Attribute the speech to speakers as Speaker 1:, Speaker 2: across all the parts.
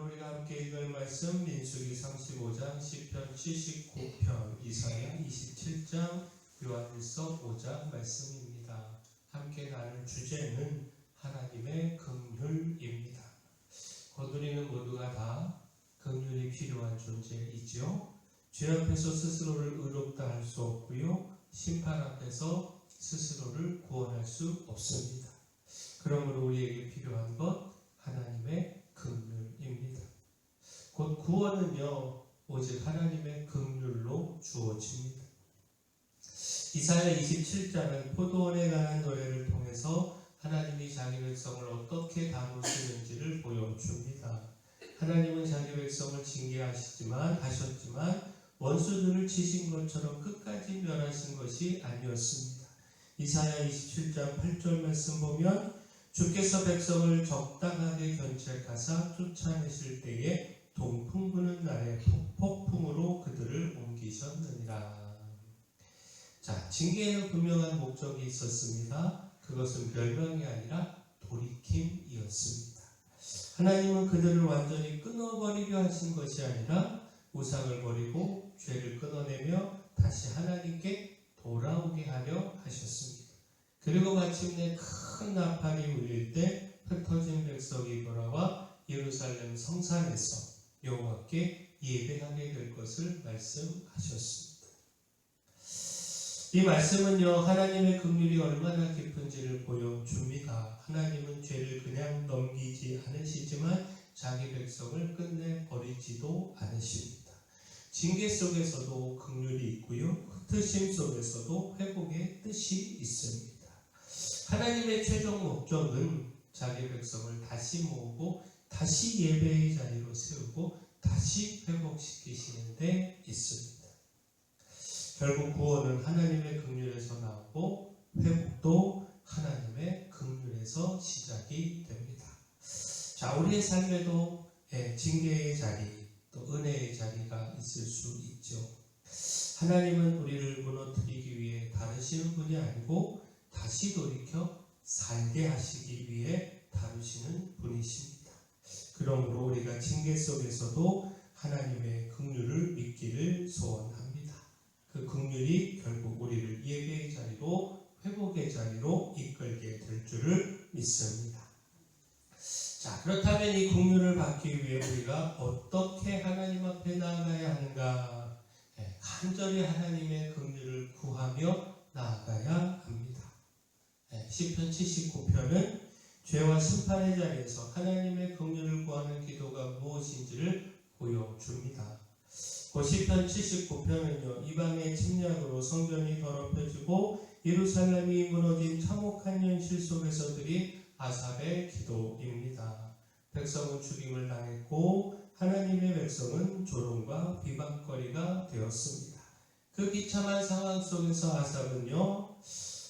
Speaker 1: 우리가 함께 읽을 말씀 민수기 35장, 시편 79편, 이사야 27장, 요한일서 5장 말씀입니다. 함께 나눌 주제는 하나님의 긍휼입니다. 우리는 모두가 다 긍휼이 필요한 존재이지요. 죄 앞에서 스스로를 의롭다 할 수 없고요, 심판 앞에서 스스로를 구원할 수 없습니다. 그러므로 우리에게 필요한 것 하나님의 긍휼입니다. 곧 구원은요, 오직 하나님의 긍휼로 주어집니다. 이사야 27장은 포도원에 관한 노래를 통해서 하나님이 자기 백성을 어떻게 다루시는지를 보여줍니다. 하나님은 자기 백성을 징계하셨지만 원수들을 치신 것처럼 끝까지 멸하신 것이 아니었습니다. 이사야 27장 8절 말씀 보면 주께서 백성을 적당하게 견책하사 쫓아내실 때에 동풍 부는 날에 폭풍으로 그들을 옮기셨느니라. 자, 징계에는 분명한 목적이 있었습니다. 그것은 멸망이 아니라 돌이킴이었습니다. 하나님은 그들을 완전히 끊어버리려 하신 것이 아니라 우상을 버리고 죄를 끊어내며 다시 하나님께 돌아오게 하려 하셨습니다. 그리고 마침내 큰 나팔이 울릴 때 흩어진 백성이 돌아와 예루살렘 성산에서 여호와께 예배하게 될 것을 말씀하셨습니다. 이 말씀은요, 하나님의 긍휼이 얼마나 깊은지를 보여줍니다. 하나님은 죄를 그냥 넘기지 않으시지만 자기 백성을 끝내 버리지도 않으십니다. 징계 속에서도 긍휼이 있고요, 흩으심 속에서도 회복의 뜻이 있습니다. 하나님의 최종 목적은 자기 백성을 다시 모으고 다시 예배의 자리로 세우고 다시 회복시키시는 데 있습니다. 결국 구원은 하나님의 긍휼에서 나오고 회복도 하나님의 긍휼에서 시작이 됩니다. 자, 우리의 삶에도 징계의 자리, 또 은혜의 자리가 있을 수 있죠. 하나님은 우리를 무너뜨리기 위해 다루시는 분이 아니고 다시 돌이켜 살게 하시기 위해 다루시는 분이십니다. 그러므로 우리가 징계 속에서도 하나님의 긍휼을 믿기를 소원합니다. 그 긍휼이 결국 우리를 예배의 자리로, 회복의 자리로 이끌게 될 줄을 믿습니다. 자, 그렇다면 이 긍휼을 받기 위해 우리가 어떻게 하나님 앞에 나아가야 하는가? 간절히 하나님의 긍휼을 구하며 나아가야 합니다. 시편 79편은 죄와 심판의 자리에서 하나님의 긍휼을 구하는 기도가 무엇인지를 보여줍니다. 시편 79편은요, 이방의 침략으로 성전이 더럽혀지고 예루살렘이 무너진 참혹한 현실 속에서 드린 아삽의 기도입니다. 백성은 죽임을 당했고 하나님의 백성은 조롱과 비방거리가 되었습니다. 그 비참한 상황 속에서 아삽은요,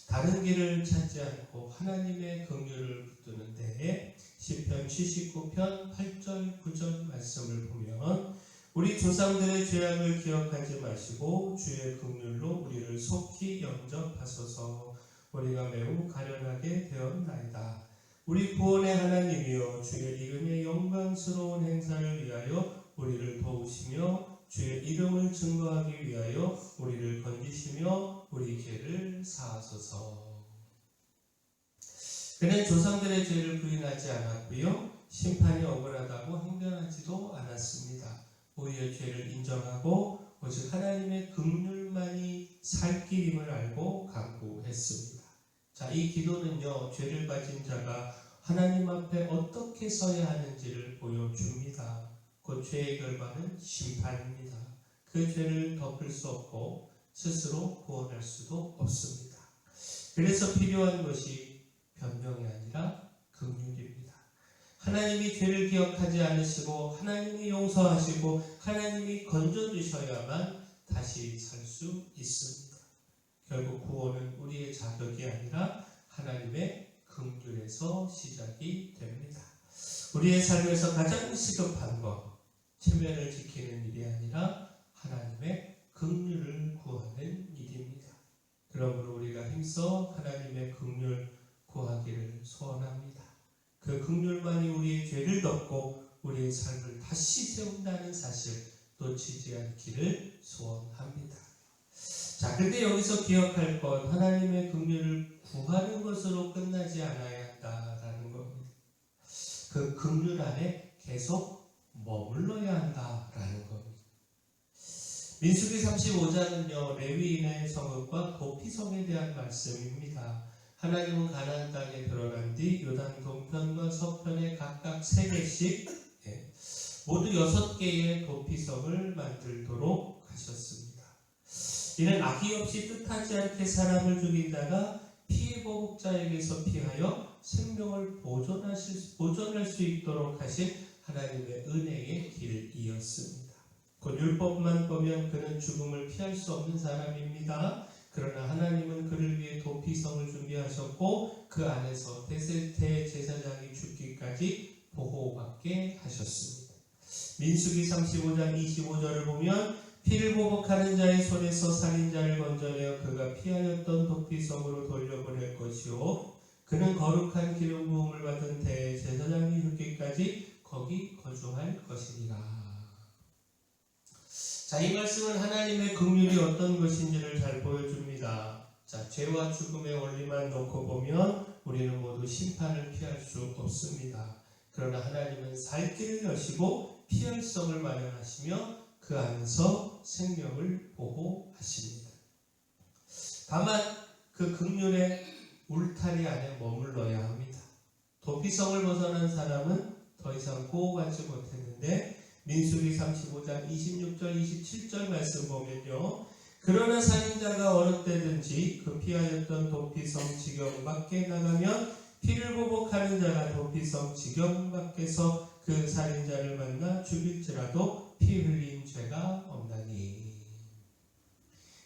Speaker 1: 다른 길을 찾지 않고 하나님의 긍휼을 붙드는 데에 시편 79편 8절 9절 말씀을 보면 우리 조상들의 죄악을 기억하지 마시고 주의 긍휼로 우리를 속히 영접하소서. 우리가 매우 가련하게 되었나이다. 우리 구원의 하나님이여, 주의 이름의 영광스러운 행사를 위하여 우리를 도우시며 주의 이름을 증거하기 위하여 우리를 건지시며 우리 죄를 사하소서. 그는 조상들의 죄를 부인하지 않았고요, 심판이 억울하다고 행변하지도 않았습니다. 오히려 죄를 인정하고 오직 하나님의 긍휼만이 살 길임을 알고 간구했습니다. 자, 이 기도는요, 죄를 가진 자가 하나님 앞에 어떻게 서야 하는지를 보여줍니다. 그 죄의 결과는 심판입니다. 그 죄를 덮을 수 없고 스스로 구원할 수도 없습니다. 그래서 필요한 것이 변명이 아니라 긍휼입니다. 하나님이 죄를 기억하지 않으시고 하나님이 용서하시고 하나님이 건져주셔야만 다시 살 수 있습니다. 결국 구원은 우리의 자격이 아니라 하나님의 긍휼에서 시작이 됩니다. 우리의 삶에서 가장 시급한 것, 체면을 지키는 일이 아니라 하나님의 긍휼을 구하는 일입니다. 그러므로 우리가 힘써 하나님의 긍휼 구하기를 소원합니다. 그 긍휼만이 우리의 죄를 덮고 우리의 삶을 다시 세운다는 사실 놓치지 않기를 소원합니다. 자, 근데 여기서 기억할 건 하나님의 긍휼을 구하는 것으로 끝나지 않아야 한다라는 겁니다. 그 긍휼 안에 계속 머물러야 한다라는 겁니다. 민수기 35장은요 레위인의 성읍과 도피성에 대한 말씀입니다. 하나님은 가나안 땅에 들어간 뒤 요단 동편과 서편에 각각 3개씩 모두 6개의 도피성을 만들도록 하셨습니다. 이는 악의 없이 뜻하지 않게 사람을 죽이다가 피해보복자에게서 피하여 생명을 보존할 수 있도록 하신 하나님의 은혜의 길이었습니다. 곧 율법만 보면 그는 죽음을 피할 수 없는 사람입니다. 그러나 하나님은 그를 위해 도피성을 준비하셨고 그 안에서 대제사장이 죽기까지 보호받게 하셨습니다. 민수기 35장 25절을 보면 피를 보복하는 자의 손에서 살인자를 건져내어 그가 피하였던 도피성으로 돌려보낼 것이요 그는 거룩한 기름 부음을 받은 대제사장이 죽기까지 거기 거주할 것이니라. 자, 이 말씀은 하나님의 긍휼이 어떤 것인지를 잘 보여줍니다. 자, 죄와 죽음의 원리만 놓고 보면 우리는 모두 심판을 피할 수 없습니다. 그러나 하나님은 살 길을 여시고 피할 성을 마련하시며 그 안에서 생명을 보호하십니다. 다만 그 긍휼의 울타리 안에 머물러야 합니다. 도피성을 벗어난 사람은 더 이상 보호받지 못했는데 민수기 35장 26절 27절 말씀 보면요 그러나 살인자가 어느 때든지 그 피하였던 도피성 지경 밖에 나가면 피를 보복하는 자가 도피성 지경 밖에서 그 살인자를 만나 죽일지라도 피 흘린 죄가 없나니.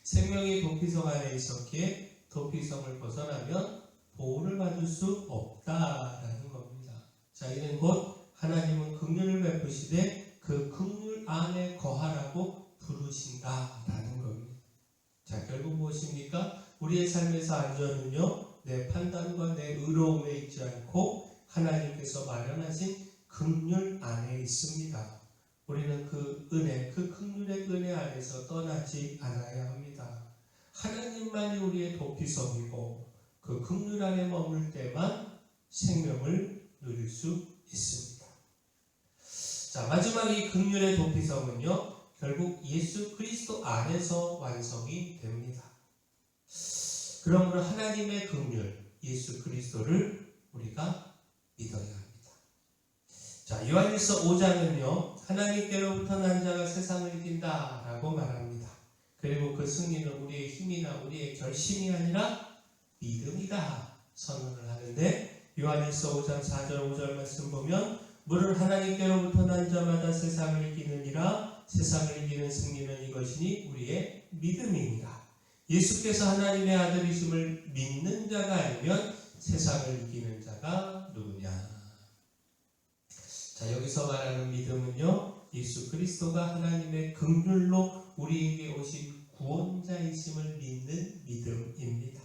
Speaker 1: 생명이 도피성 안에 있었기에 도피성을 벗어나면 보호를 받을 수 없다라는 겁니다. 자, 이는 곧 하나님은 긍휼을 베푸시되 그 긍휼 안에 거하라고 부르신다라는 겁니다. 자, 결국 무엇입니까? 우리의 삶에서 안전은요 내 판단과 내 의로움에 있지 않고 하나님께서 마련하신 긍휼 안에 있습니다. 우리는 그 은혜, 그 긍휼의 은혜 안에서 떠나지 않아야 합니다. 하나님만이 우리의 도피성이고 그 긍휼 안에 머물 때만 생명을 누릴 수 있습니다. 자, 마지막 이 긍휼의 도피성은요 결국 예수 그리스도 안에서 완성이 됩니다. 그러므로 하나님의 긍휼 예수 그리스도를 우리가 믿어야 합니다. 자, 요한일서 5장은요 하나님께로부터 난 자가 세상을 이긴다 라고 말합니다. 그리고 그 승리는 우리의 힘이나 우리의 결심이 아니라 믿음이다 선언을 하는데 요한일서 5장 4절 5절 말씀 보면 물은 하나님께로부터 난 자마다 세상을 이기느니라 세상을 이기는 승리는 이것이니 우리의 믿음이니라. 예수께서 하나님의 아들이심을 믿는 자가 아니면 세상을 이기는 자가 누구냐. 자, 여기서 말하는 믿음은요 예수 그리스도가 하나님의 긍휼로 우리에게 오신 구원자이심을 믿는 믿음입니다.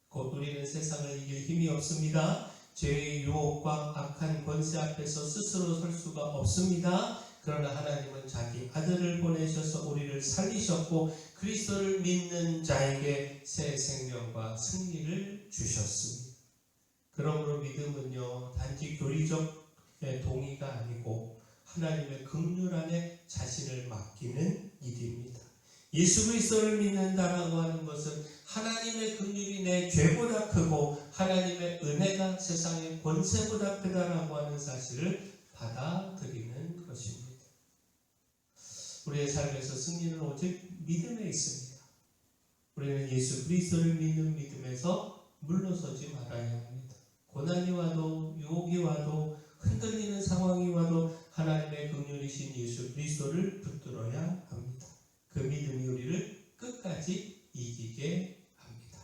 Speaker 1: 곧 우리는 세상을 이길 힘이 없습니다. 죄의 유혹과 악한 권세 앞에서 스스로 설 수가 없습니다. 그러나 하나님은 자기 아들을 보내셔서 우리를 살리셨고 그리스도를 믿는 자에게 새 생명과 승리를 주셨습니다. 그러므로 믿음은요 단지 교리적 동의가 아니고 하나님의 긍휼 안에 자신을 맡기는 일입니다. 예수 그리스도를 믿는다라고 하는 것은 하나님의 긍휼이 내 죄보다 크고 하나님의 은혜가 세상의 권세보다 크다라고 하는 사실을 받아들이는 것입니다. 우리의 삶에서 승리는 오직 믿음에 있습니다. 우리는 예수 그리스도를 믿는 믿음에서 물러서지 말아야 합니다. 고난이 와도 유혹이 와도 흔들리는 상황이 와도 하나님의 긍휼이신 예수 그리스도를 붙들어야 합니다. 그 믿음이 우리를 끝까지 이기게 합니다.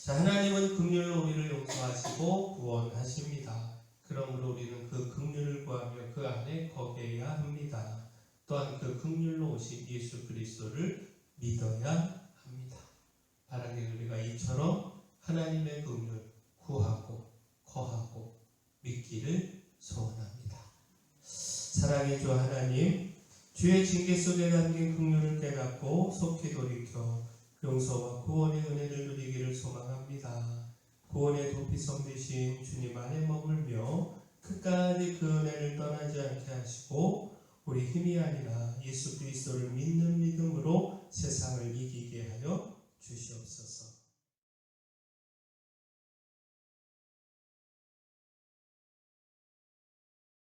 Speaker 1: 자, 하나님은 긍휼로 우리를 용서하시고 구원하십니다. 그러므로 우리는 그 긍휼을 구하며 그 안에 거해야 합니다. 또한 그 긍휼로 오신 예수 그리스도를 믿어야 합니다. 바라기를 우리가 이처럼 하나님의 긍휼 구하고 거하고 믿기를 소원합니다. 사랑의 주 하나님, 주의 징계 속에 담긴 긍휼을 깨닫고 속히 돌이켜 용서와 구원의 은혜를 누리기를 소망합니다. 구원의 도피성 되신 주님 안에 머물며 끝까지 그 은혜를 떠나지 않게 하시고 우리 힘이 아니라 예수 그리스도를 믿는 믿음으로 세상을 이기게 하여 주시옵소서.